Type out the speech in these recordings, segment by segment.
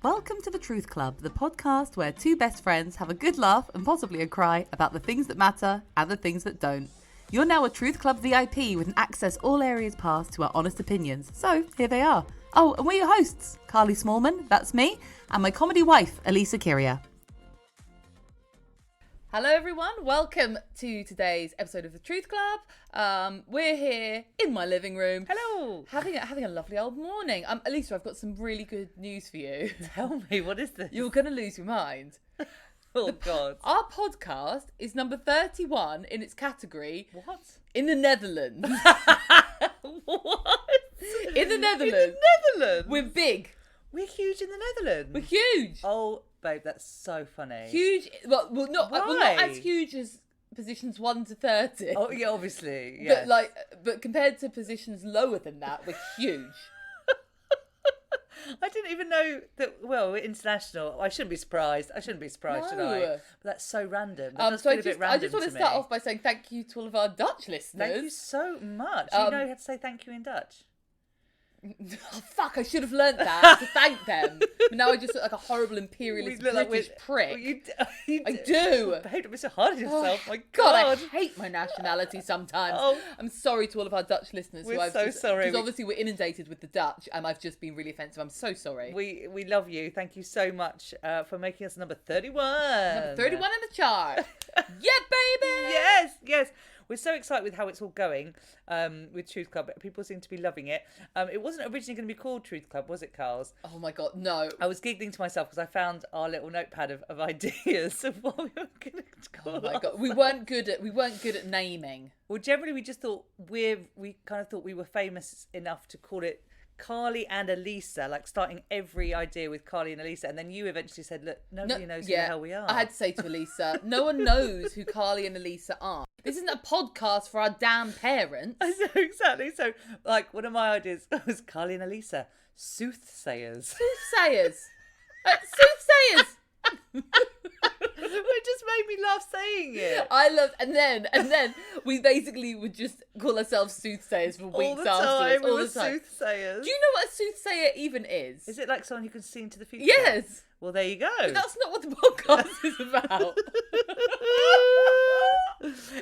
Welcome to the Truth Club, the podcast where two best friends have a good laugh and possibly a cry about the things that matter and the things that don't. You're now a Truth Club VIP with an access all areas pass to our honest opinions. So here they are. Oh, and we're your hosts, Carly Smallman, that's me, and my comedy wife, Alyssa Kyria. Hello everyone, welcome to today's episode of the Truth Club. We're here in my living room. Hello. Having a lovely old morning. Alyssa, I've got some really good news for you. Tell me, what is this? You're going to lose your mind. Oh, God. Our podcast is number 31 in its category. What? In the Netherlands. What? In the Netherlands. In the Netherlands? We're big. We're huge in the Netherlands. We're huge. Oh, babe, that's so funny. Huge. Well, not as huge as positions 1 to 30. Oh, yeah, obviously. Yes. But compared to positions lower than that, we're huge. I didn't even know that. Well, we're international. I shouldn't be surprised. Should I? No. But that's so random. I just want to start me. off by saying thank you to all of our Dutch listeners. Thank you so much. You know how to say thank you in Dutch? Oh, fuck, I should have learnt that to thank them. But now I just look like a horrible imperialist British prick. Well, you I do. Babe, don't be so hard on yourself. Oh, my God, I hate my nationality sometimes. Oh. I'm sorry to all of our Dutch listeners. We're so sorry. Because obviously we're inundated with the Dutch and I've just been really offensive. I'm so sorry. We love you. Thank you so much for making us number 31. Number 31 in the chart. Yeah, baby! Yes. We're so excited with how it's all going with Truth Club. People seem to be loving it. It wasn't originally going to be called Truth Club, was it, Carls? Oh my God, no. I was giggling to myself because I found our little notepad of ideas of what we were going to call it. Oh my God, we weren't good at naming. Well, generally we just thought we kind of thought we were famous enough to call it Carly and Alyssa, like starting every idea with Carly and Alyssa, and then you eventually said, look, nobody knows who the hell we are. I had to say to Alyssa, no one knows who Carly and Alyssa are. This isn't a podcast for our damn parents. I know, exactly. So, like, one of my ideas was Carly and Alyssa, soothsayers. Soothsayers. Soothsayers. It just made me laugh saying it. I love, and then we basically would just call ourselves soothsayers for weeks afterwards. All the time. Soothsayers. Do you know what a soothsayer even is? Is it like someone who can see into the future? Yes. Well, there you go. But that's not what the podcast is about.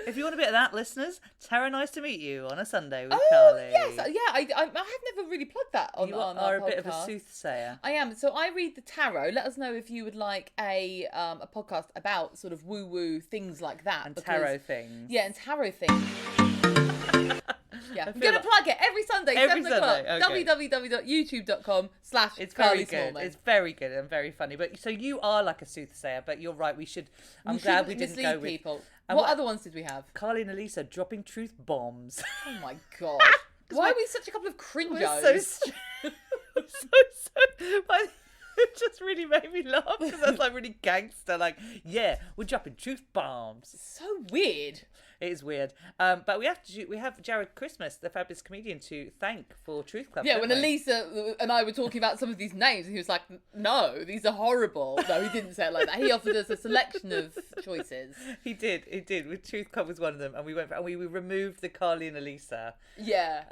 If you want a bit of that, listeners, Tara, nice to meet you on a Sunday with Oh, Carly. yes. Yeah, I have never really plugged that on You our are a podcast. bit of a soothsayer. I am. So I read the tarot. Let us know if you would like a podcast about sort of woo-woo things like that. And tarot things. Yeah, and tarot things. Yeah, I'm going to plug it every Sunday, 7 o'clock, okay. www.youtube.com/. It's very good. It's very good and very funny. But so you are like a soothsayer, but you're right. I'm glad we didn't go with people. What other ones did we have? Carly and Alyssa dropping truth bombs. Oh my God! Why are we such a couple of cringos? We're so it just really made me laugh because that's like really gangster. Like, yeah, we're dropping truth bombs. It's so weird. It is weird. But we have Jared Christmas, the fabulous comedian, to thank for Truth Club. Yeah, when Alyssa and I were talking about some of these names, he was like, no, these are horrible. No, he didn't say it like that. He offered us a selection of choices. He did. With Truth Club was one of them, and we we removed the Carly and Alyssa. Yeah.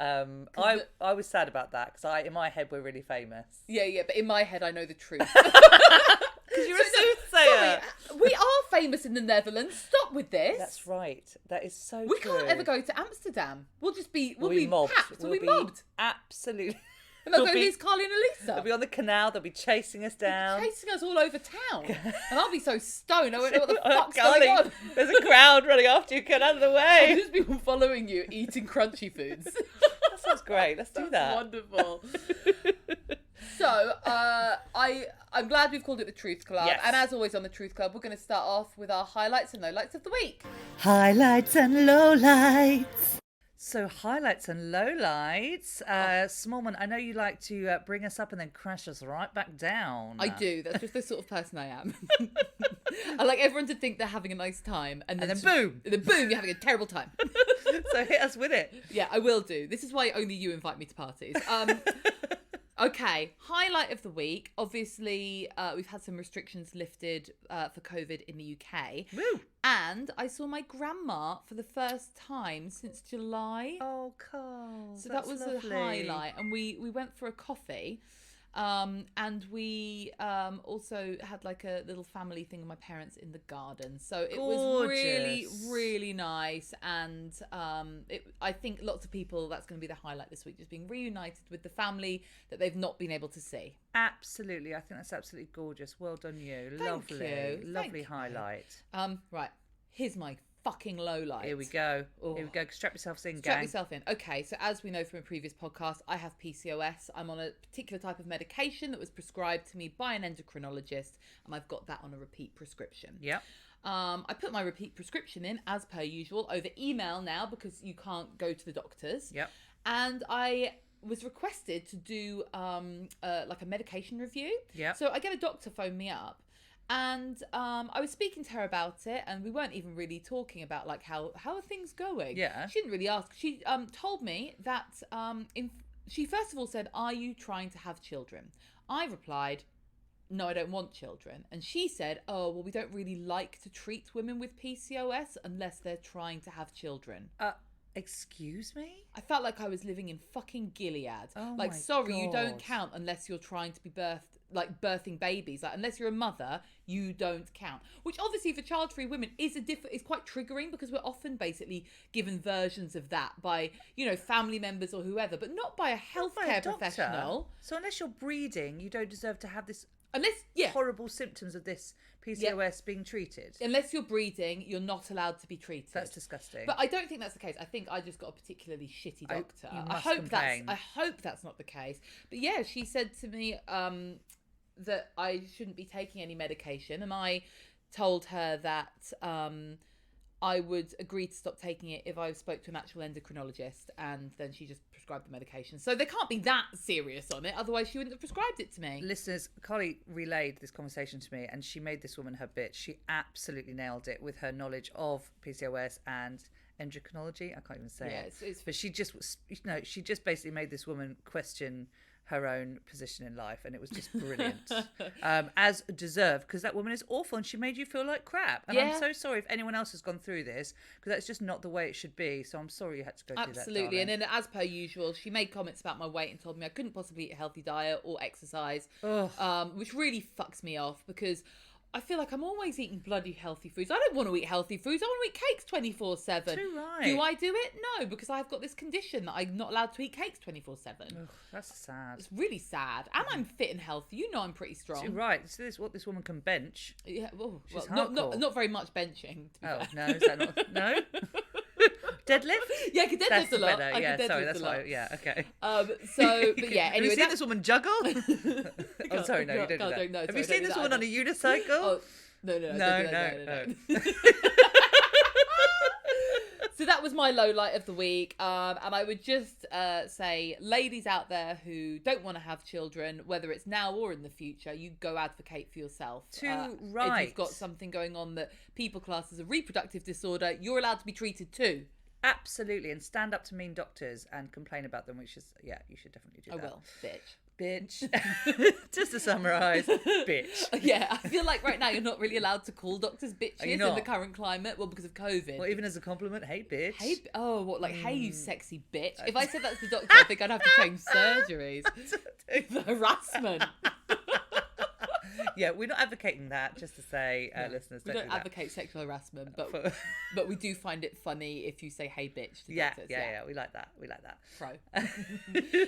I was sad about that because in my head we're really famous. Yeah, but in my head I know the truth. Because you're a soothsayer. Sorry, we are famous in the Netherlands. Stop with this. That's right. That is so We true. can't ever go to Amsterdam. We'll be mobbed. packed. We'll be mobbed. Absolutely. And they'll go, here's Carly and Alyssa. They'll be on the canal. They'll be chasing us down. Chasing us all over town. And I'll be so stoned. I won't know what the fuck's going going on. There's a crowd running after you. Get out of the There's way. just people following you, eating crunchy foods. That sounds great. Let's do that. Wonderful. So, I'm glad we've called it the Truth Club. Yes. And as always on the Truth Club, we're going to start off with our highlights and lowlights of the week. Highlights and lowlights. So, highlights and lowlights. Smallman, I know you like to bring us up and then crash us right back down. I do. That's just the sort of person I am. I like everyone to think they're having a nice time. And then boom. And then boom, you're having a terrible time. So hit us with it. Yeah, I will do. This is why only you invite me to parties. Okay, highlight of the week. Obviously, we've had some restrictions lifted for COVID in the UK. Woo! And I saw my grandma for the first time since July. Oh, Carl. So that was lovely. A highlight. And we went for a coffee. And we also had like a little family thing with my parents in the garden. So it was really, really nice. And I think lots of people, that's going to be the highlight this week, just being reunited with the family that they've not been able to see. Absolutely. I think that's absolutely gorgeous. Well done, you. Lovely highlight. Right. Here's my fucking low light. Here we go. Here we go. Strap yourselves in, gang. Strap yourself in. Okay, so as we know from a previous podcast, I have PCOS. I'm on a particular type of medication that was prescribed to me by an endocrinologist, and I've got that on a repeat prescription. Yep. I put my repeat prescription in, as per usual, over email now because you can't go to the doctors. Yep. And I was requested to do like a medication review. Yep. So I get a doctor phone me up. And I was speaking to her about it, and we weren't even really talking about like how are things going. Yeah. She didn't really ask. She told me that she first of all said, "Are you trying to have children?" I replied, "No, I don't want children." And she said, "Oh, well, we don't really like to treat women with PCOS unless they're trying to have children." Excuse me? I felt like I was living in fucking Gilead. Oh like, my sorry, God. you don't count unless you're trying to be birthing babies. Like, unless you're a mother, you don't count. Which obviously for child-free women is quite triggering because we're often basically given versions of that by, family members or whoever, but not by a healthcare professional. So unless you're breeding, you don't deserve to have this horrible symptoms of this PCOS being treated. Unless you're breeding, you're not allowed to be treated. That's disgusting. But I don't think that's the case. I think I just got a particularly shitty doctor. I hope that's not the case. But yeah, she said to me that I shouldn't be taking any medication, and I told her that I would agree to stop taking it if I spoke to an actual endocrinologist, and then she just prescribed the medication. So they can't be that serious on it, otherwise she wouldn't have prescribed it to me. Listeners, Carly relayed this conversation to me, and she made this woman her bitch. She absolutely nailed it with her knowledge of PCOS and endocrinology. I can't even say it. But she just basically made this woman question her own position in life, and it was just brilliant. As deserved, because that woman is awful and she made you feel like crap. And I'm so sorry if anyone else has gone through this, because that's just not the way it should be. So I'm sorry you had to go through that. Absolutely. And then, as per usual, she made comments about my weight and told me I couldn't possibly eat a healthy diet or exercise, which really fucks me off because I feel like I'm always eating bloody healthy foods. I don't want to eat healthy foods. I want to eat cakes 24/7. Too right. Do I do it? No, because I've got this condition that I'm not allowed to eat cakes 24/7. That's sad. It's really sad. And I'm fit and healthy. You know I'm pretty strong. Too right. So this is what this woman can bench. Yeah, well, hardcore. not very much benching. To be fair. No, is that not? No? Deadlift? Yeah, I can deadlift a lot. Better. Yeah, sorry, that's why. Yeah, okay. But yeah, anyway. Have you seen this woman juggle? Oh, sorry, no, you don't do that. No, have you seen this woman on a unicycle? Oh, no. So that was my low light of the week. And I would just say, ladies out there who don't want to have children, whether it's now or in the future, you go advocate for yourself. Right. If you've got something going on that people class as a reproductive disorder, you're allowed to be treated too. Absolutely. And stand up to mean doctors and complain about them, which is, you should definitely do that. I will, bitch. Just to summarise, bitch. Yeah, I feel like right now you're not really allowed to call doctors bitches in the current climate. Well, because of COVID. Well, even as a compliment, hey, bitch. Hey, you sexy bitch. If I said that to the doctor, I think I'd have to change surgeries. The harassment. Yeah, we're not advocating that, just to say, listeners, we don't advocate sexual harassment, but we do find it funny if you say hey bitch to doctors. Yeah, we like that. Pro.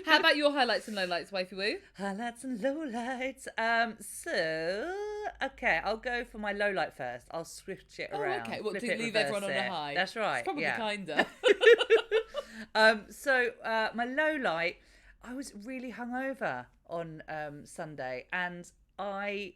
How about your highlights and lowlights, wifey woo? Highlights and lowlights. Okay, I'll go for my lowlight first. I'll switch it around. Okay, well, to leave everyone on a high. That's right. It's probably kinder. So my lowlight, I was really hungover on Sunday, and I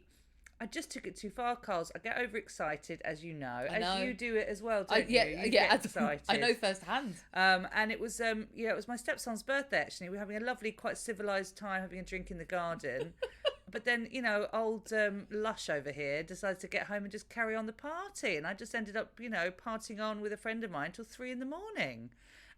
just took it too far, Carls. I get overexcited, as you know. As you do it as well, don't you? You get excited. I know firsthand. And it was it was my stepson's birthday, actually. We were having a lovely, quite civilised time, having a drink in the garden. But then, old Lush over here decided to get home and just carry on the party. And I just ended up, partying on with a friend of mine till 3 a.m.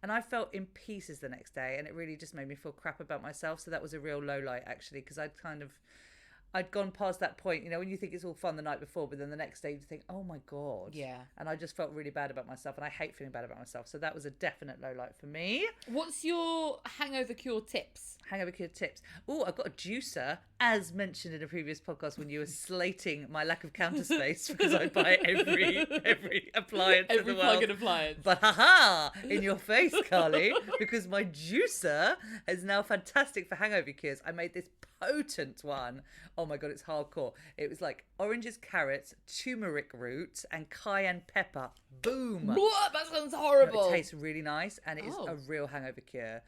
And I felt in pieces the next day, and it really just made me feel crap about myself. So that was a real low light, actually, because I'd gone past that point, when you think it's all fun the night before, but then the next day you think, oh my God. Yeah. And I just felt really bad about myself, and I hate feeling bad about myself. So that was a definite low light for me. What's your hangover cure tips? Hangover cure tips. Oh, I've got a juicer. as mentioned in a previous podcast when you were slating my lack of counter space because I buy every appliance in the world. Every plug and appliance. But haha, in your face, Carly, because my juicer is now fantastic for hangover cures. I made this potent one. Oh my God, it's hardcore. It was like oranges, carrots, turmeric root, and cayenne pepper. Boom. What? That sounds horrible. It tastes really nice, and it is a real hangover cure.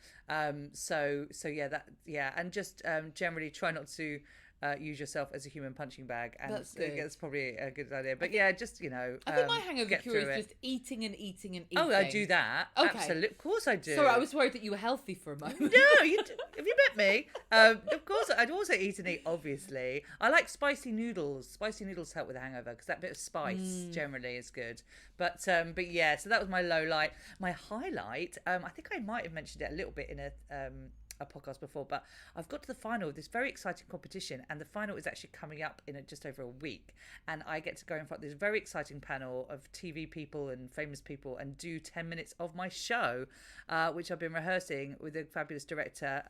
So yeah, and just generally try not to use yourself as a human punching bag, and that's probably a good idea. But yeah, just I think my hangover cure is just eating and eating and eating. Oh, I do that. Okay. Absolutely, of course I do. Sorry, I was worried that you were healthy for a moment. No, have you met me? Of course, I'd also eat and eat. Obviously, I like spicy noodles. Spicy noodles help with a hangover because that bit of spice generally is good. But yeah, so that was my low light. My highlight, I think I might have mentioned it a little bit in a podcast before, but I've got to the final of this very exciting competition, and the final is actually coming up in just over a week, and I get to go in front of this very exciting panel of TV people and famous people and do 10 minutes of my show, which I've been rehearsing with the fabulous director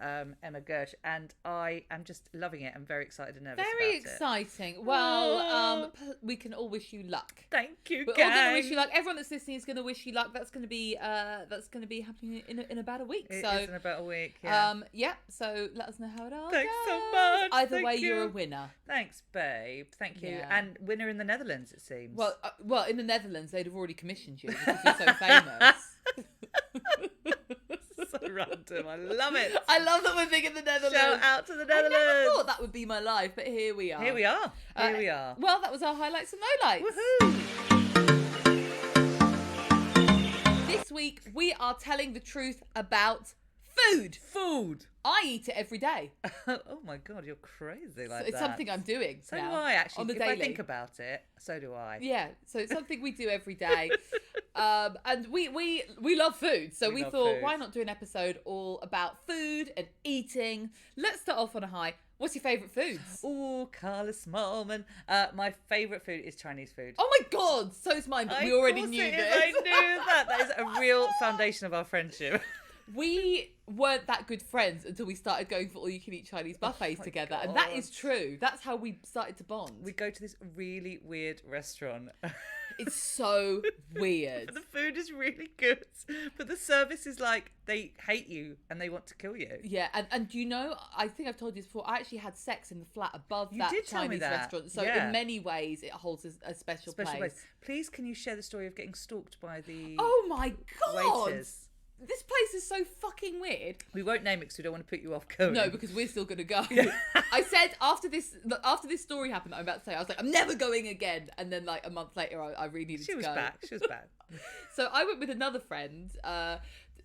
Emma Gersh, and I am just loving it. I'm very excited and nervous very about exciting it. Well, we can all wish you luck. Thank you. We're all going to wish you luck. Everyone that's listening is going to wish you luck. That's going to be happening in about a week. It is in about a week. Yeah. So let us know how it all Thanks goes. so much. Either way, you're a winner. Thanks, babe. Thank you. Yeah. And winner in the Netherlands, it seems. Well, in the Netherlands, they'd have already commissioned you because you're so famous. So random. I love it. I love that we're big in the Netherlands. Shout out to the Netherlands. I never thought that would be my life, but here we are. Here we are. Well, that was our highlights and lowlights. Woohoo! This week, we are telling the truth about food. I eat it every day. Oh my God, you're crazy like It's that. something I'm doing. So now, do I, actually. on the if daily. I think about it, so do I. Yeah, so it's something we do every day. And we love food. So we thought, why not do an episode all about food and eating? Let's start off on a high. What's your favourite foods? Oh, Carla Smallman. My favourite food is Chinese food. Oh my God, so is mine, but we already knew this. I knew that. That is a real foundation of our friendship. We weren't that good friends until we started going for all-you-can-eat Chinese buffets together. God. And that is true. That's how we started to bond. We go to this really weird restaurant. It's so weird. The food is really good, but the service is like they hate you and they want to kill you. Yeah, and you know, I think I've told you this before, I actually had sex in the flat above you that did tell Chinese me that. Restaurant. So in many ways, it holds a special place. Please, can you share the story of getting stalked by the my God. waiters? This place is so fucking weird. We won't name it because we don't want to put you off going. No, because we're still going to go. I said after this story happened that I'm about to say, I was like, I'm never going again. And then like a month later, I really needed to go. She was back. So I went with another friend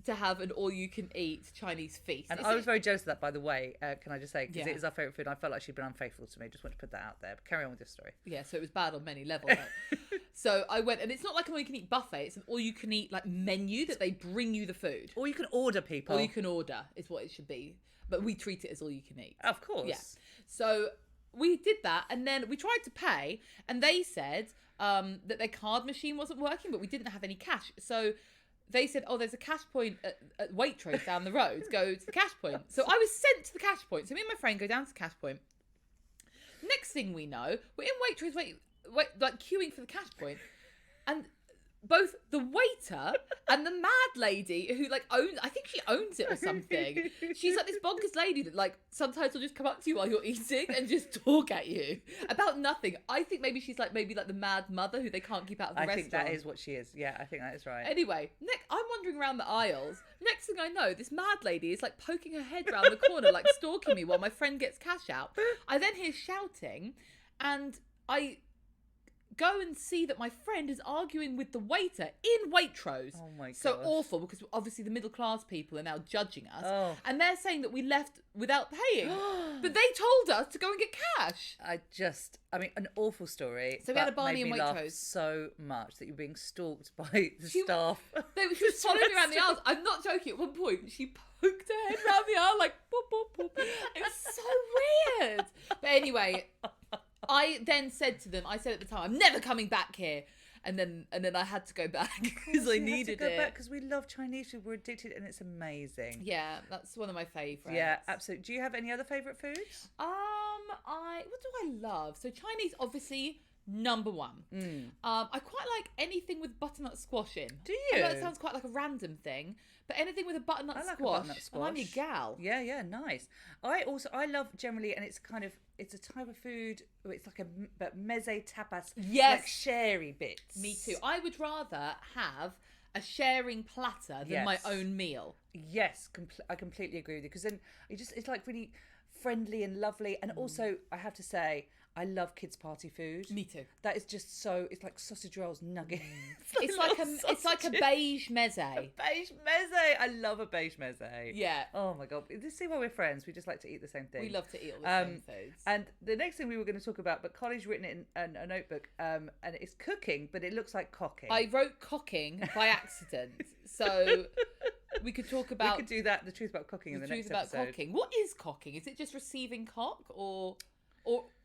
to have an all-you-can-eat Chinese feast. And I was very jealous of that, by the way. Can I just say, because it is our favourite food. I felt like she'd been unfaithful to me. Just want to put that out there. But carry on with this story. Yeah, so it was bad on many levels. So I went, and it's not like an all-you-can-eat buffet. It's an all-you-can-eat like menu that they bring you the food. Or you can order, people. All you can order is what it should be. But we treat it as all-you-can-eat. Of course. Yeah. So we did that, and then we tried to pay, and they said that their card machine wasn't working, but we didn't have any cash. So they said, there's a cash point at Waitrose down the road. Go to the cash point. So I was sent to the cash point. So me and my friend go down to the cash point. Next thing we know, we're in Waitrose, like queuing for the cash point, and both the waiter and the mad lady who like I think she owns it or something. She's like this bonkers lady that like sometimes will just come up to you while you're eating and just talk at you about nothing. I think maybe she's like the mad mother who they can't keep out of the restaurant. I think that is what she is. Yeah, I think that is right. Anyway, I'm wandering around the aisles. Next thing I know, this mad lady is like poking her head around the corner, like stalking me while my friend gets cash out. I then hear shouting, and I go and see that my friend is arguing with the waiter in Waitrose. Oh my God. So awful, because obviously the middle class people are now judging us. Oh. And they're saying that we left without paying. But they told us to go and get cash. An awful story. So we had a Barney in in Waitrose. Waitrose. So much that you're being stalked by the staff. She was following me around the aisles. I'm not joking. At one point, she poked her head around the aisle like, boop, boop, boop. It was so weird. But anyway, I then said to them, I said at the time, I'm never coming back here. And then I had to go back because I needed it. Because we love Chinese food. We're addicted and it's amazing. Yeah, that's one of my favourites. Yeah, absolutely. Do you have any other favourite foods? What do I love? So Chinese, obviously, number one. I quite like anything with butternut squash in. Do you? I know it sounds quite like a random thing, but anything with a butternut I like squash. a butternut squash. I'm your gal. Yeah, nice. I love generally, and it's a type of food. It's like but meze tapas. Yes. Like sherry bits. Me too. I would rather have a sharing platter than my own meal. Yes, I completely agree with you, because then it's like really friendly and lovely, and also I have to say, I love kids' party food. Me too. That is just so. It's like sausage rolls, nuggets. It's like a beige meze. Beige meze. I love a beige meze. Yeah. Oh my god. See why we're friends. We just like to eat the same thing. We love to eat all the same foods. And the next thing we were going to talk about, but Collie's written it in a notebook, and it's cooking, but it looks like cocking. I wrote cocking by accident, so we could talk about. We could do that. The truth about cocking in the next episode. Cocking. What is cocking? Is it just receiving cock, or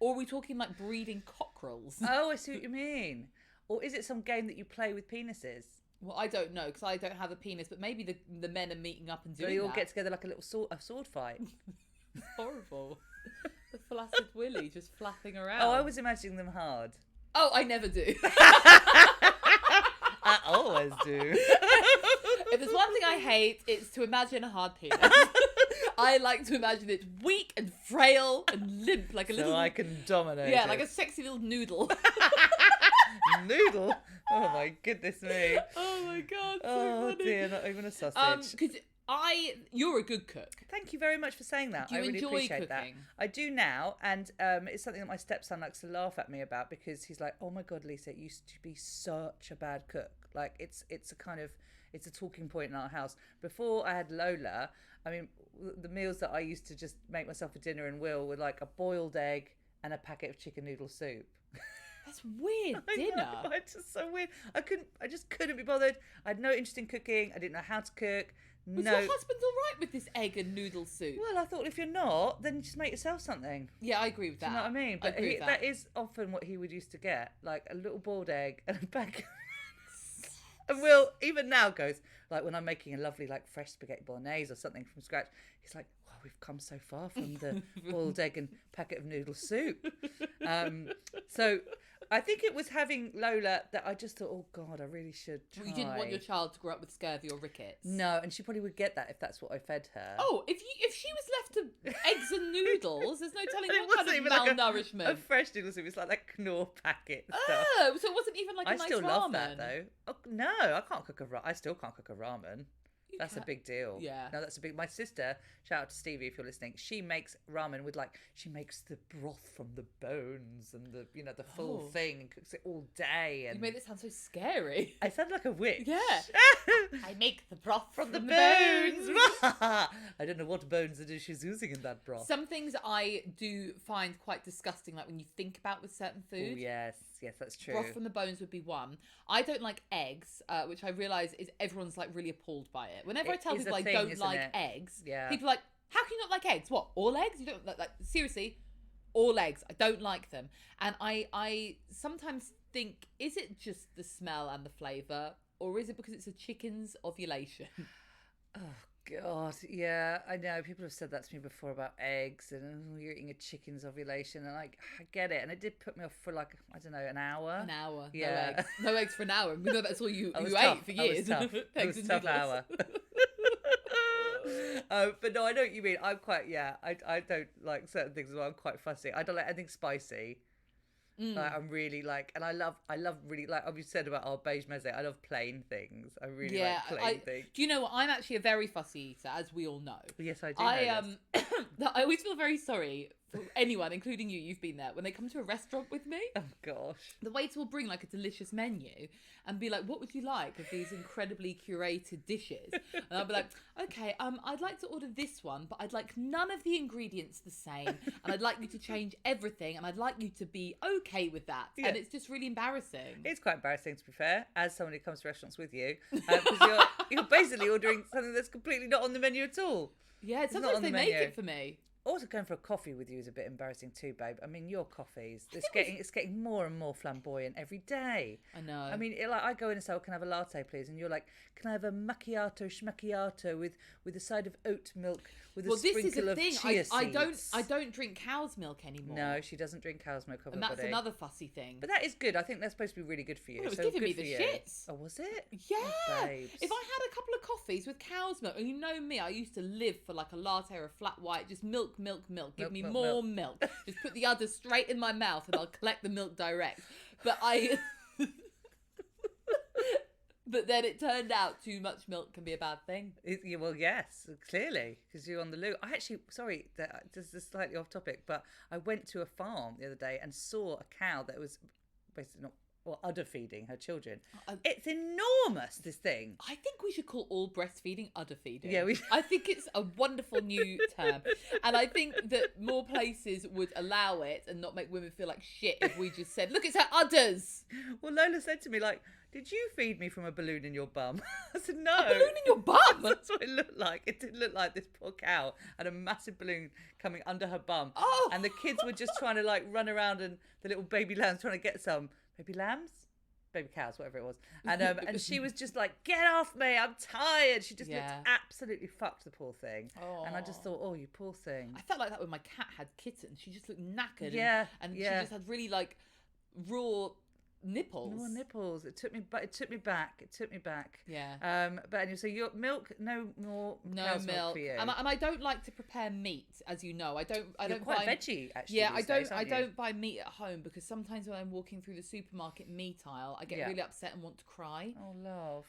are we talking like breeding cockerels? Oh, I see what you mean. Or is it some game that you play with penises? Well, I don't know, because I don't have a penis, but maybe the men are meeting up and doing that. So you all get together like a little sword fight. It's horrible. The flaccid willy just flapping around. Oh, I was imagining them hard. Oh, I never do. I always do. If there's one thing I hate, it's to imagine a hard penis. I like to imagine it weak and frail and limp, like a little. So I can dominate. Yeah, like a sexy little noodle. Noodle. Oh my goodness me. Oh my god. So Oh funny. dear, not even a sausage. Because you're a good cook. Thank you very much for saying that. Do you I really enjoy appreciate cooking? that. I do now, and it's something that my stepson likes to laugh at me about, because he's like, "Oh my god, Lisa, it used to be such a bad cook." Like it's a talking point in our house. Before I had Lola, I mean, the meals that I used to just make myself for dinner and Will were like a boiled egg and a packet of chicken noodle soup. That's weird dinner. I know, it's just so weird. I just couldn't be bothered. I had no interest in cooking. I didn't know how to cook. Was your husband all right with this egg and noodle soup? Well, I thought if you're not, then just make yourself something. Yeah, I agree with that. Do you know what I mean? I agree with that. That is often what he would used to get, like a little boiled egg and a bag. And Will, even now, goes, like when I'm making a lovely, like fresh spaghetti bolognese or something from scratch, he's like, wow, we've come so far from the boiled egg and packet of noodle soup. So I think it was having Lola that I just thought, oh God, I really should try. You didn't want your child to grow up with scurvy or rickets. No, and she probably would get that if that's what I fed her. Oh, if she was left to eggs and noodles, there's no telling what kind of even malnourishment. Like a fresh noodle soup. It's like that Knorr packet stuff. Oh, so it wasn't even like a nice ramen. I still love that though. Oh, no, I can't cook I still can't cook a ramen. That's a big deal. Yeah. No, that's a big. My sister, shout out to Stevie if you're listening. She makes ramen with she makes the broth from the bones and the full thing, and cooks it all day. And you made it sound so scary. I sounded like a witch. Yeah. I make the broth from the bones. I don't know what bones it is she's using in that broth. Some things I do find quite disgusting, like when you think about with certain food. Oh, yes, that's true. Broth from the bones would be one. I don't like eggs, which I realise is everyone's like really appalled by it. Whenever I tell people I don't like eggs, people are like, how can you not like eggs? What, all eggs? You don't like seriously, all eggs. I don't like them. And I sometimes think, is it just the smell and the flavour, or is it because it's a chicken's ovulation? Oh God, yeah, I know. People have said that to me before about eggs, and you're eating a chicken's ovulation, and I get it, and it did put me off for I don't know, an hour. An hour, yeah, no eggs for an hour. We know that's all you ate for years. It was a tough hour. But no, I know what you mean. I'm quite I don't like certain things as well. I'm quite fussy. I don't like anything spicy. Like, I'm really and I love really, like you said about our beige meze, I love plain things. I really like plain things. Do you know what? I'm actually a very fussy eater, as we all know. Yes, I do. I always feel very sorry for anyone, including you. You've been there when they come to a restaurant with me. Oh gosh. The waiter will bring like a delicious menu and be like, "What would you like of these incredibly curated dishes?" And I'll be like, "Okay, I'd like to order this one, but I'd like none of the ingredients the same, and I'd like you to change everything, and I'd like you to be okay with that." Yeah. And it's just really embarrassing. It's quite embarrassing, to be fair, as someone who comes to restaurants with you, because you're basically ordering something that's completely not on the menu at all. Yeah, sometimes they make it for me. Also, going for a coffee with you is a bit embarrassing too, babe. I mean, your coffees, it's getting more and more flamboyant every day. I know. I mean, I go in and say, "Can I have a latte, please?" And you're like, "Can I have a macchiato schmacchiato with a side of oat milk with a sprinkle of chia seeds?" I don't drink cow's milk anymore. No, she doesn't drink cow's milk. And that's another fussy thing. But that is good. I think that's supposed to be really good for you. Well, it was so giving good me for the you. shits. Oh, was it? Yeah. Oh, babes. If I had a couple of coffees with cow's milk, and you know me, I used to live for like a latte or a flat white, just milk. Give me more milk. Just put the udder straight in my mouth and I'll collect the milk direct. But But then it turned out too much milk can be a bad thing. Well, yes, clearly, because you're on the loo. I actually, sorry, this is slightly off topic, but I went to a farm the other day and saw a cow that was basically udder feeding her children. It's enormous, this thing. I think we should call all breastfeeding udder feeding. Yeah, I think it's a wonderful new term. And I think that more places would allow it and not make women feel like shit if we just said, look, it's her udders. Well, Lola said to me, like, did you feed me from a balloon in your bum? I said, no. A balloon in your bum? That's what it looked like. It did look like this poor cow had a massive balloon coming under her bum. Oh. And the kids were just trying to like run around and the little baby lambs trying to get some. Baby lambs? Baby cows, whatever it was. And she was just like, get off me, I'm tired. She just looked absolutely fucked, the poor thing. Oh. And I just thought, oh, you poor thing. I felt like that when my cat had kittens. She just looked knackered. Yeah. And she just had really like raw nipples. Raw nipples. It took me back. Yeah. But anyway, so your milk, no more cow's milk for you. And I don't like to prepare meat, as you know. I don't quite veggie, actually. Yeah, I don't buy meat at home because sometimes when I'm walking through the supermarket meat aisle, I get really upset and want to cry. Oh, love.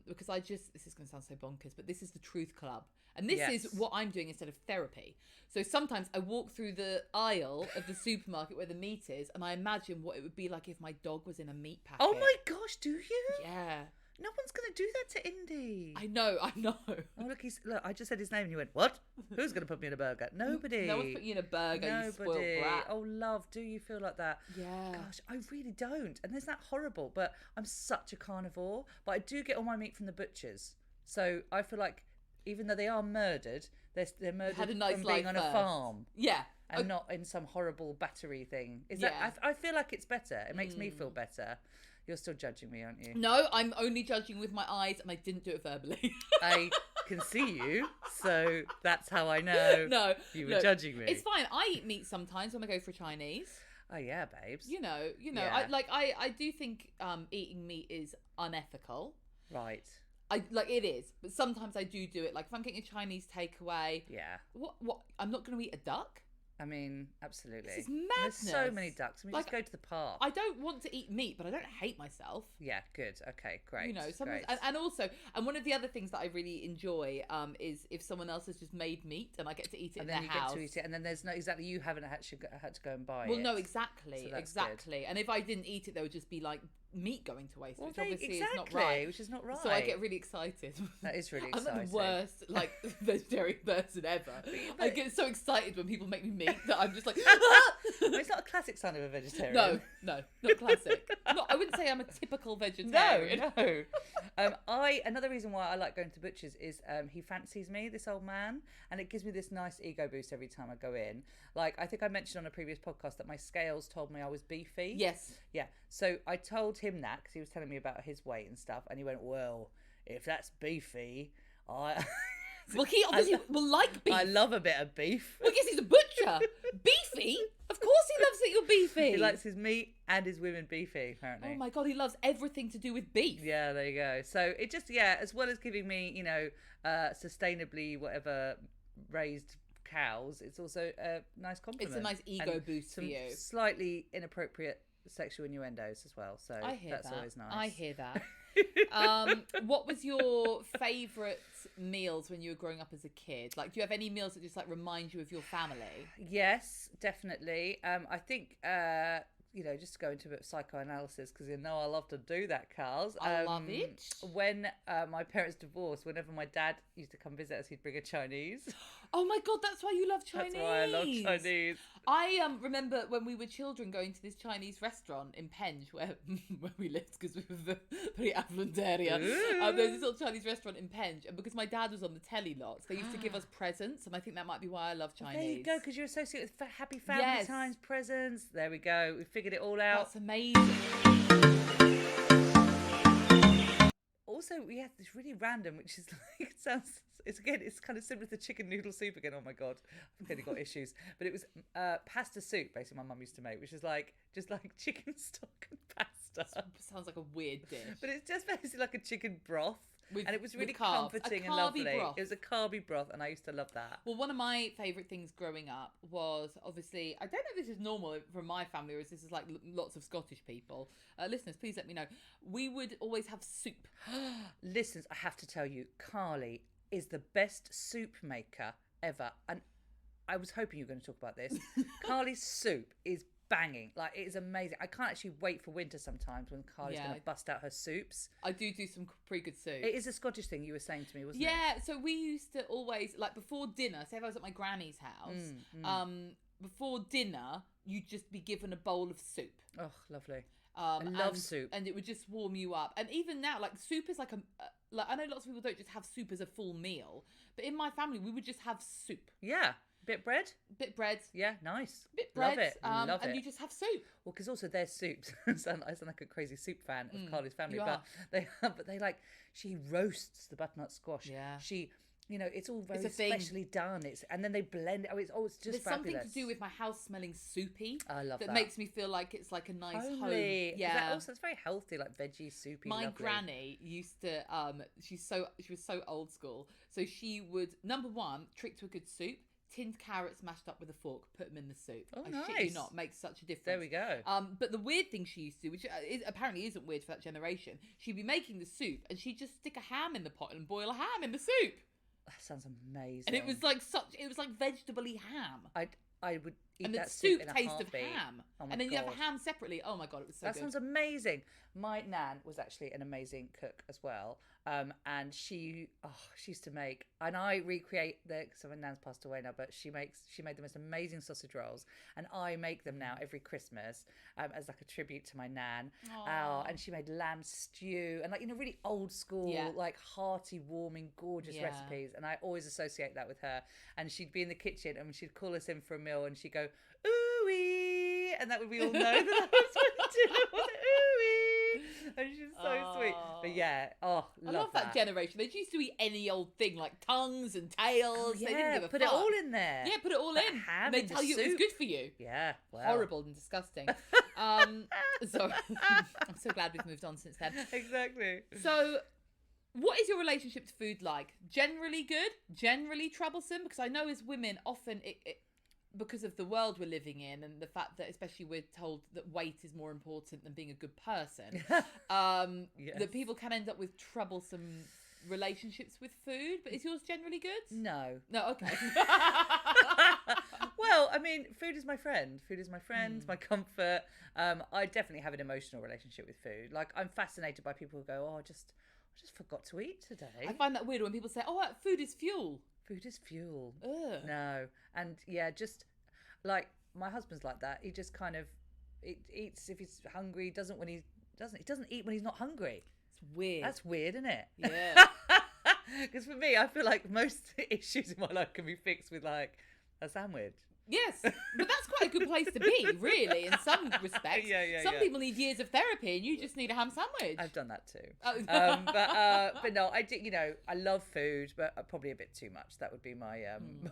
Because this is going to sound so bonkers, but this is the Truth Club. And this is what I'm doing instead of therapy. So sometimes I walk through the aisle of the supermarket where the meat is, and I imagine what it would be like if my dog was in a meat packet. Oh my gosh, do you? Yeah. No one's going to do that to Indy. I know. Oh, look, I just said his name and you went, what? Who's going to put me in a burger? Nobody. No one's putting you in a burger, you spoiled brat. Oh, love, do you feel like that? Yeah. Gosh, I really don't. And isn't that horrible? But I'm such a carnivore. But I do get all my meat from the butchers. So I feel like even though they are murdered, they're murdered had a nice from being on a farm. Yeah. And not in some horrible battery thing. I feel like it's better. It makes me feel better. You're still judging me, aren't you? No, I'm only judging with my eyes, and I didn't do it verbally. I can see you, so that's how I know you were judging me. It's fine. I eat meat sometimes when I go for Chinese. Oh yeah, babes. You know. Yeah. I do think eating meat is unethical. Right. It is, but sometimes I do it. Like if I'm getting a Chinese takeaway. Yeah. What? I'm not going to eat a duck. I mean, absolutely. This is madness. There's so many ducks. Just go to the park. I don't want to eat meat, but I don't hate myself. Yeah, good. Okay, great. Sometimes, and one of the other things that I really enjoy is if someone else has just made meat and I get to eat it in their house. And then you get to eat it, and then there's you haven't had to go and buy it. Well, no, exactly, so exactly. Good. And if I didn't eat it, there would just be like meat going to waste, which obviously is not right. Which is not right. So I get really excited. That is really exciting. I'm like the worst vegetarian person ever. I get so excited when people make me meat that I'm just like. It's not a classic sign of a vegetarian. No, not classic. I wouldn't say I'm a typical vegetarian. No. Another reason why I like going to butchers is he fancies me, this old man, and it gives me this nice ego boost every time I go in. Like I think I mentioned on a previous podcast that my scales told me I was beefy. Yes. Yeah. So I told him that because he was telling me about his weight and stuff, and he went, "Well, if that's beefy, Well, he obviously will like beef. I love a bit of beef. Well, I guess he's a butcher. Beefy? Of course he loves that you're beefy. He likes his meat and his women beefy, apparently. Oh my God, he loves everything to do with beef. Yeah, there you go. So it just, as well as giving me, sustainably whatever raised cows, it's also a nice compliment. It's a nice ego boost for you. Slightly inappropriate sexual innuendos as well. So that's always nice. I hear that. What was your favourite meals when you were growing up as a kid? Like, do you have any meals that just like remind you of your family? Yes, definitely. I think just to go into a bit of psychoanalysis, because I love to do that, Carls. I love it. When my parents divorced, whenever my dad used to come visit us, he'd bring a Chinese. Oh my God, that's why you love Chinese. That's why I love Chinese. I remember when we were children going to this Chinese restaurant in Penge where we lived because we were a very affluent area. There's this little Chinese restaurant in Penge, and because my dad was on the telly lots, they used to give us presents, and I think that might be why I love Chinese. There you go, because you're associated with happy family times, presents. There we go. We figured it all out. That's amazing. Also, we had this really random, which is like, it's kind of similar to chicken noodle soup again. Oh my God, I've really got issues. But it was pasta soup, basically, my mum used to make, which is like, just like chicken stock and pasta. Sounds like a weird dish. But it's just basically like a chicken broth. And it was really carbs. comforting and lovely. Broth. It was a carby broth, and I used to love that. Well, one of my favourite things growing up was, obviously, I don't know if this is normal from my family or if this is like lots of Scottish people. Listeners, please let me know. We would always have soup. Listeners, I have to tell you, Carly is the best soup maker ever. And I was hoping you were going to talk about this. Carly's soup is banging. Like, it is amazing. I can't actually wait for winter sometimes when Carly's going to bust out her soups. I do some pretty good soup. It is a Scottish thing you were saying to me, wasn't it? Yeah, so we used to always, like, before dinner, say if I was at my granny's house, before dinner, you'd just be given a bowl of soup. Oh, lovely. I love soup. And it would just warm you up. And even now, like, soup is like like, I know lots of people don't just have soup as a full meal, but in my family, we would just have soup. Yeah. Bit bread? Bit bread. Yeah, nice. Bit bread. Love it. And you just have soup. Well, because also their soups. I sound like a crazy soup fan of Carly's family. But they like, she roasts the butternut squash. Yeah. She, it's all very specially done. And then they blend it. It's just There's fabulous. Something to do with my house smelling soupy. I love that. That makes me feel like it's like a nice home. Yeah. It's very healthy, like veggie, soupy, My lovely. granny used to, she was so old school. So she would, number one, trick to a good soup. Tinned carrots mashed up with a fork, put them in the soup. Oh, I shit you not, makes such a difference. There we go. But the weird thing she used to do, which apparently isn't weird for that generation, she'd be making the soup and she'd just stick a ham in the pot and boil a ham in the soup. That sounds amazing. And it was like vegetable-y ham. I would eat and that soup in a taste heartbeat. of ham. Oh and then you have a ham separately. Oh my God, it was so good. That sounds amazing. My nan was actually an amazing cook as well. And she used to make, and I recreate so my nan's passed away now, but she made the most amazing sausage rolls, and I make them now every Christmas as like a tribute to my nan. And she made lamb stew and really old school, like hearty, warming, gorgeous recipes. And I always associate that with her. And she'd be in the kitchen and she'd call us in for a meal and she'd go, ooh-wee, and that would we all know that was what dinner was, ooh-wee. And she's so sweet. But yeah, I love that generation. They used to eat any old thing like tongues and tails. They didn't give a fuck. Put it all in there. Yeah, put it all in. Ham and they tell you it was good for you. Yeah, well. Horrible and disgusting. I'm so glad we've moved on since then. Exactly. So, what is your relationship to food like? Generally good? Generally troublesome? Because I know as women, often because of the world we're living in and the fact that especially we're told that weight is more important than being a good person, that people can end up with troublesome relationships with food. But is yours generally good? No, okay. Well, I mean, food is my friend, my comfort. I definitely have an emotional relationship with food. Like, I'm fascinated by people who go, I just forgot to eat today. I find that weird when people say, food is fuel. Food is fuel. Ugh. No. And just like my husband's like that. He just kind of eats if he's hungry. He doesn't eat when he's not hungry. It's weird. That's weird, isn't it? Yeah. Because for me, I feel like most issues in my life can be fixed with like a sandwich. Yes, but that's quite a good place to be, really, in some respects. Some people need years of therapy, and you just need a ham sandwich. I've done that too. But no, I do. I love food, but probably a bit too much. That would be my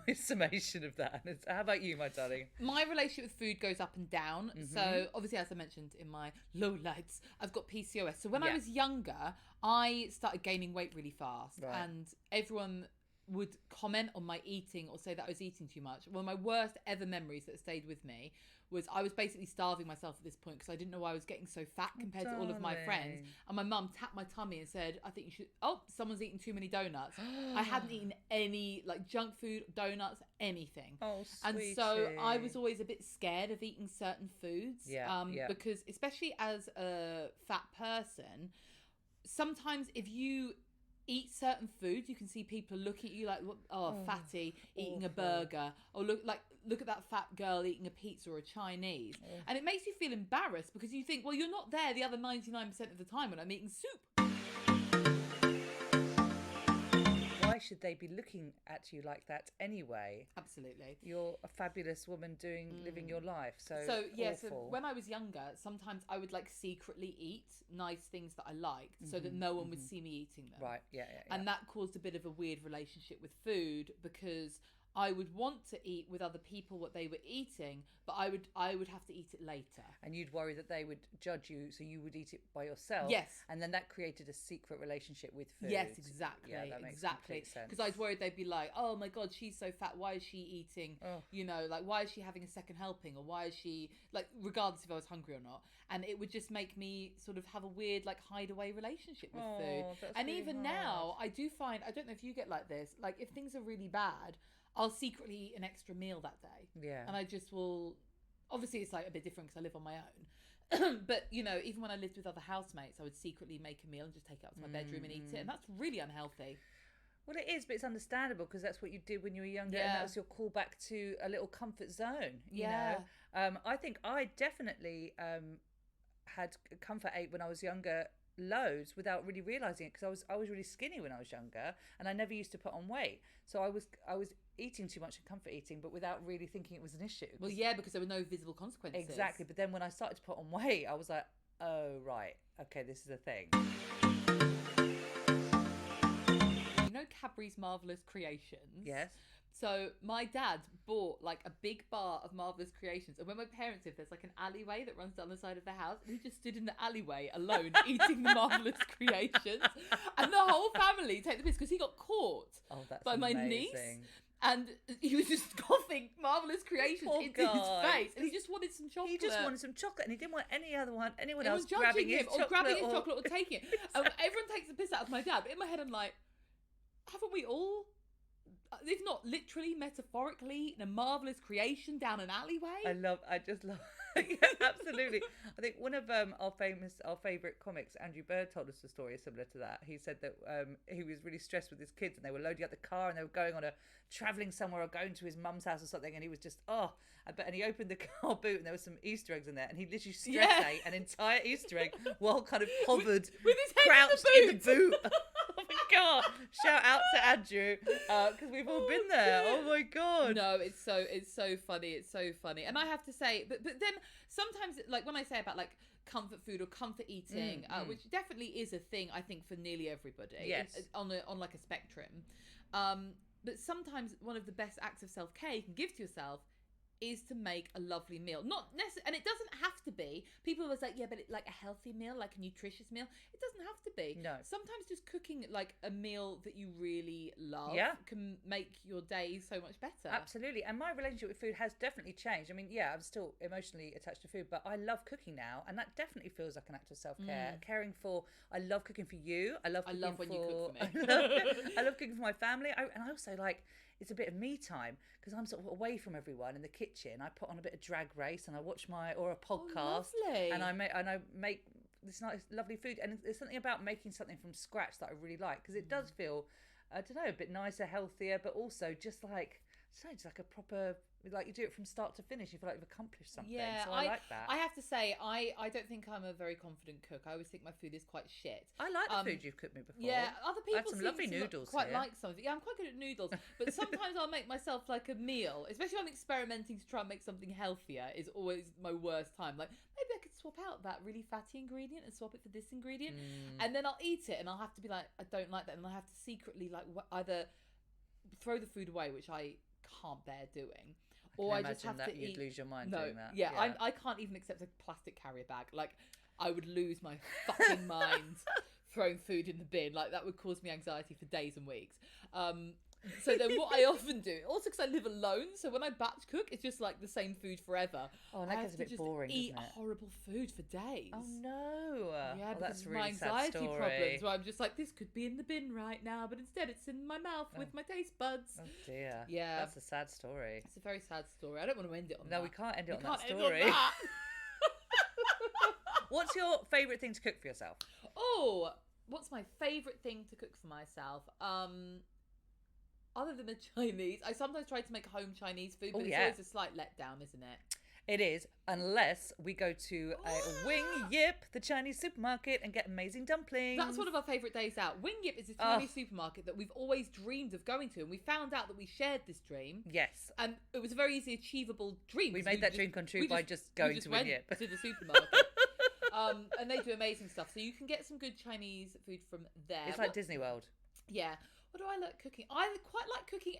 my summation of that. How about you, my darling? My relationship with food goes up and down. Mm-hmm. So obviously, as I mentioned in my lowlights, I've got PCOS. So when I was younger, I started gaining weight really fast, and everyone would comment on my eating or say that I was eating too much. One of my worst ever memories that stayed with me was I was basically starving myself at this point because I didn't know why I was getting so fat compared to all of my friends. And my mum tapped my tummy and said, I think you should, someone's eating too many donuts. I hadn't eaten any like junk food, donuts, anything. Oh, sweetie. And so I was always a bit scared of eating certain foods. Because especially as a fat person, sometimes if you eat certain foods, you can see people looking at you like, fatty, eating a burger. Or look at that fat girl eating a pizza or a Chinese. And it makes you feel embarrassed because you think, well, you're not there the other 99% of the time when I'm eating soup. Why should they be looking at you like that anyway? Absolutely. You're a fabulous woman living your life. So So when I was younger, sometimes I would like secretly eat nice things that I liked so that no one would see me eating them. Right, yeah. And that caused a bit of a weird relationship with food because I would want to eat with other people what they were eating, but I would have to eat it later. And you'd worry that they would judge you, so you would eat it by yourself. Yes. And then that created a secret relationship with food. Yes, exactly. Yeah, that makes exactly. complete sense. Because I was worried they'd be like, oh my God, she's so fat. Why is she eating? You know, like, why is she having a second helping? Or why is she, like, regardless if I was hungry or not. And it would just make me sort of have a weird, like, hideaway relationship with food. And really even hard. now, I do find, I don't know if you get like this, like, if things are really bad, I'll secretly eat an extra meal that day. Yeah. And I just will, obviously it's like a bit different because I live on my own. But, you know, even when I lived with other housemates, I would secretly make a meal and just take it up to my bedroom and eat it. And that's really unhealthy. Well, it is, but it's understandable because that's what you did when you were younger, Yeah. and that was your callback to a little comfort zone. You Yeah. know, I think I definitely had comfort ate when I was younger, loads without really realizing it because I was really skinny when I was younger, and I never used to put on weight. So I was eating too much and comfort eating, but without really thinking it was an issue. Well, yeah, because there were no visible consequences. Exactly. But then when I started to put on weight, I was like, oh right, okay, this is a thing. You know Cadbury's Marvellous Creations? Yes. So my dad bought like a big bar of Marvellous Creations, and when my parents lived, there's like an alleyway that runs down the side of the house, and he just stood in the alleyway alone eating the Marvellous Creations, and the whole family take the piss because he got caught by my niece, and he was just coughing Marvellous Creations into his face, and he just wanted some chocolate. He just wanted some chocolate, and he didn't want anyone else grabbing his chocolate or taking it. And everyone takes the piss out of my dad, but in my head I'm like, haven't we all, if not literally, metaphorically, eaten a Marvellous Creation down an alleyway? I just love yeah, absolutely. I think one of our favourite comics, Andrew Bird, told us a story similar to that. He said that he was really stressed with his kids, and they were loading up the car, and they were going on travelling somewhere or going to his mum's house or something, and he was just and he opened the car boot, and there were some Easter eggs in there, and he literally ate an entire Easter egg while kind of hovered with his head crouched in the boot. Oh my God! Shout out to Andrew because we've all been there. Oh my God! No, it's so funny. It's so funny, and I have to say, but then sometimes, like when I say about like comfort food or comfort eating, which definitely is a thing, I think, for nearly everybody. Yes. On like a spectrum. But sometimes one of the best acts of self-care you can give to yourself is to make a lovely meal. Not necessarily, and it doesn't have to be. People always like, yeah, but like a healthy meal, like a nutritious meal. It doesn't have to be. No. Sometimes just cooking like a meal that you really love can make your day so much better. Absolutely. And my relationship with food has definitely changed. I mean, yeah, I'm still emotionally attached to food, but I love cooking now, and that definitely feels like an act of self-care. I love cooking for you. I love when you cook for me. I love cooking for my family. And I also like, it's a bit of me time because I'm sort of away from everyone in the kitchen. I put on a bit of Drag Race and I watch a podcast, and I make this nice, lovely food. And there's something about making something from scratch that I really like because it does feel, I don't know, a bit nicer, healthier, but also just like a proper, like you do it from start to finish. You feel like you've accomplished something. Yeah, so I like that. I have to say, I don't think I'm a very confident cook. I always think my food is quite shit. I like the food you've cooked me before. Yeah, other people I had some lovely noodles quite like some of it. Yeah, I'm quite good at noodles, but sometimes I'll make myself like a meal, especially when I'm experimenting to try and make something healthier. Is always my worst time. Like maybe I could swap out that really fatty ingredient and swap it for this ingredient, and then I'll eat it and I'll have to be like, I don't like that, and I have to secretly like either throw the food away, which I can't bear doing. Or I just have to eat. You'd lose your mind doing that. Yeah, I can't even accept a plastic carrier bag. Like, I would lose my fucking mind throwing food in the bin. Like, that would cause me anxiety for days and weeks. So then what I often do, also because I live alone, so when I batch cook, it's just like the same food forever. Oh, and that gets a bit boring, doesn't it? I have to eat horrible food for days. Oh no! Yeah, that's really my anxiety sad story. Problems. Where I'm just like, this could be in the bin right now, but instead it's in my mouth with my taste buds. Oh dear. Yeah, that's a sad story. It's a very sad story. I don't want to end it on that. No, we can't end it on that story. What's your favourite thing to cook for yourself? Oh, What's my favourite thing to cook for myself? Other than the Chinese, I sometimes try to make home Chinese food, but it's always a slight letdown, isn't it? It is, unless we go to a Wing Yip, the Chinese supermarket, and get amazing dumplings. That's one of our favourite days out. Wing Yip is a Chinese supermarket that we've always dreamed of going to, and we found out that we shared this dream. Yes. And it was a very easy, achievable dream. We made that dream come true by just going to Wing Yip. To the supermarket. And they do amazing stuff. So you can get some good Chinese food from there. It's like Disney World. Yeah. What do I like cooking? I quite like cooking.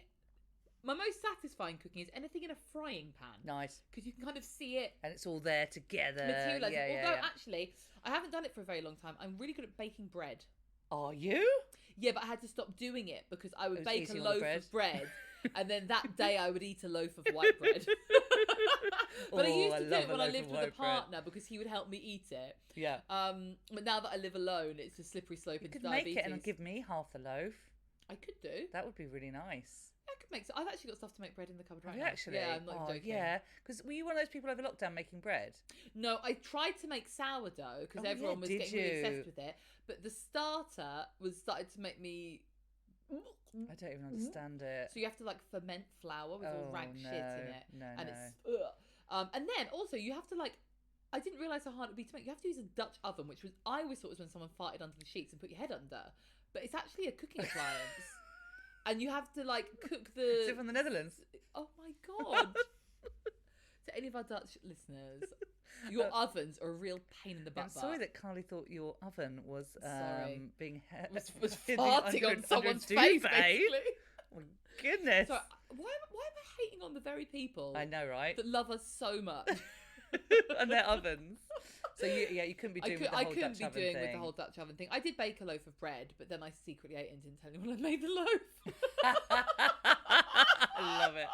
My most satisfying cooking is anything in a frying pan. Nice. Because you can kind of see it. And it's all there together. Materialising. Although, actually, I haven't done it for a very long time. I'm really good at baking bread. Are you? Yeah, but I had to stop doing it because I would bake a loaf of bread. And then that day I would eat a loaf of white bread. But I used to do it when I lived with a partner because he would help me eat it. Yeah. But now that I live alone, it's a slippery slope into diabetes. You could make it and give me half a loaf. I could do. That would be really nice. I could make. I've actually got stuff to make bread in the cupboard right now. Actually? Yeah, I'm not joking. Yeah, because were you one of those people over lockdown making bread? No, I tried to make sourdough because everyone was getting really obsessed with it. But the starter started to make me. I don't even understand it. So you have to like ferment flour with all rank shit in it, and it's. And then also you have to like. I didn't realise how hard it would be to make. You have to use a Dutch oven, which was I always thought was when someone farted under the sheets and put your head under, but it's actually a cooking appliance. And you have to like cook the. Is it from the Netherlands? Oh my god! To any of our Dutch listeners, your ovens are a real pain in the butt. I'm sorry that Carly thought your oven was being was farting on someone's face. Basically. Oh my goodness! So why am I hating on the very people? I know, right? That love us so much. And their ovens. So you couldn't be doing with the whole Dutch oven thing. I couldn't be doing with the whole Dutch oven thing. I did bake a loaf of bread, but then I secretly ate it and didn't tell anyone I made the loaf. I love it.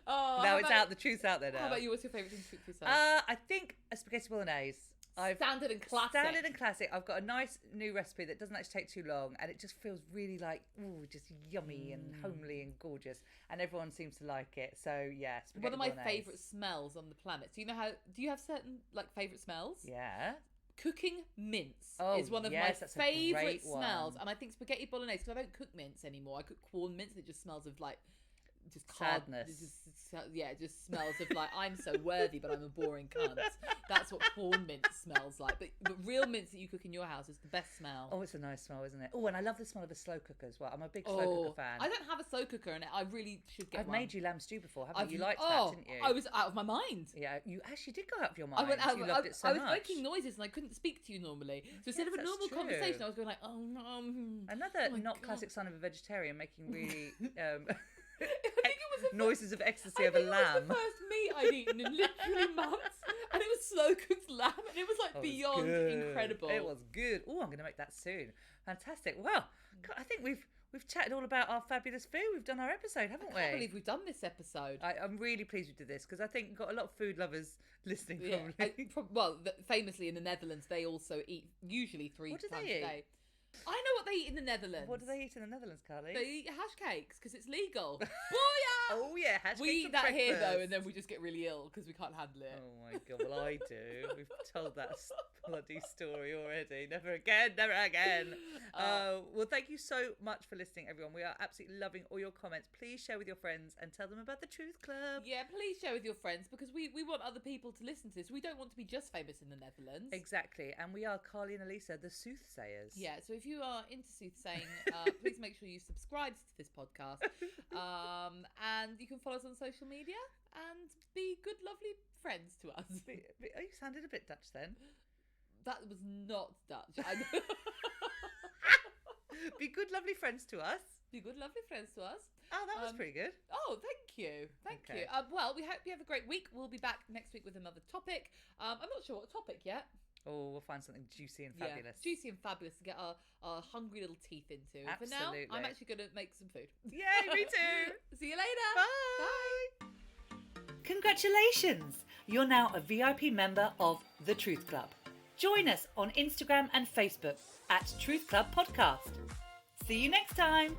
Oh, now it's out. The truth's out there now. How about you? What's your favourite thing to cook for yourself? I think a spaghetti bolognese. Standard and classic. I've got a nice new recipe that doesn't actually take too long, and it just feels really like just yummy and homely and gorgeous, and everyone seems to like it. So yeah, spaghetti one of my bolognese. favourite smells on the planet. So do you have certain like favourite smells? Yeah. Cooking mince is one of my favourite smells, and I think spaghetti bolognese, because I don't cook mince anymore. I cook corn mince, and it just smells of like sadness. It just smells of like I'm so worthy, but I'm a boring cunt. That's what corn mince smells like. But real mince that you cook in your house is the best smell. Oh, it's a nice smell, isn't it? Oh, and I love the smell of a slow cooker as well. I'm a big slow cooker fan. I don't have a slow cooker, and I really should get one. I've made you lamb stew before, haven't you? You liked that, didn't you? I was out of my mind. Yeah, you actually did go out of your mind. You loved it so much. I was making noises, and I couldn't speak to you normally. So instead of a normal conversation, I was going like, Another classic sign of a vegetarian making really. I think it was noises of ecstasy of a lamb. It was the first meat I'd eaten in literally months, and it was slow cooked lamb, and it was like beyond incredible. It was good. Oh, I'm going to make that soon. Fantastic. Well, God, I think we've chatted all about our fabulous food. We've done our episode, haven't we? I can't believe we've done this episode. I'm really pleased we did this because I think we've got a lot of food lovers listening. Probably. Famously in the Netherlands, they also eat usually 3 times a day. I know what they eat in the Netherlands. What do they eat in the Netherlands, Carly? They eat hash cakes because it's legal. Booyah! Oh yeah, hash cakes. We eat that here though, and then we just get really ill because we can't handle it. Oh my god, well I do. We've told that bloody story already. Never again, never again. Well, thank you so much for listening, everyone. We are absolutely loving all your comments. Please share with your friends and tell them about the Truth Club. Yeah, please share with your friends because we want other people to listen to this. We don't want to be just famous in the Netherlands. Exactly, and we are Carly and Alyssa, the soothsayers. Yeah, so if you are into soothsaying, please make sure you subscribe to this podcast, and you can follow us on social media and be good, lovely friends to us. Oh, you sounded a bit Dutch then. That was not Dutch. Be good, lovely friends to us. Be good, lovely friends to us. Oh, that was pretty good. Oh, thank you. Thank you. Well, we hope you have a great week. We'll be back next week with another topic. I'm not sure what topic yet. Oh, we'll find something juicy and fabulous. Yeah, juicy and fabulous to get our hungry little teeth into. Absolutely. For now, I'm actually going to make some food. Yay, me too. See you later. Bye. Congratulations. You're now a VIP member of The Truth Club. Join us on Instagram and Facebook at Truth Club Podcast. See you next time.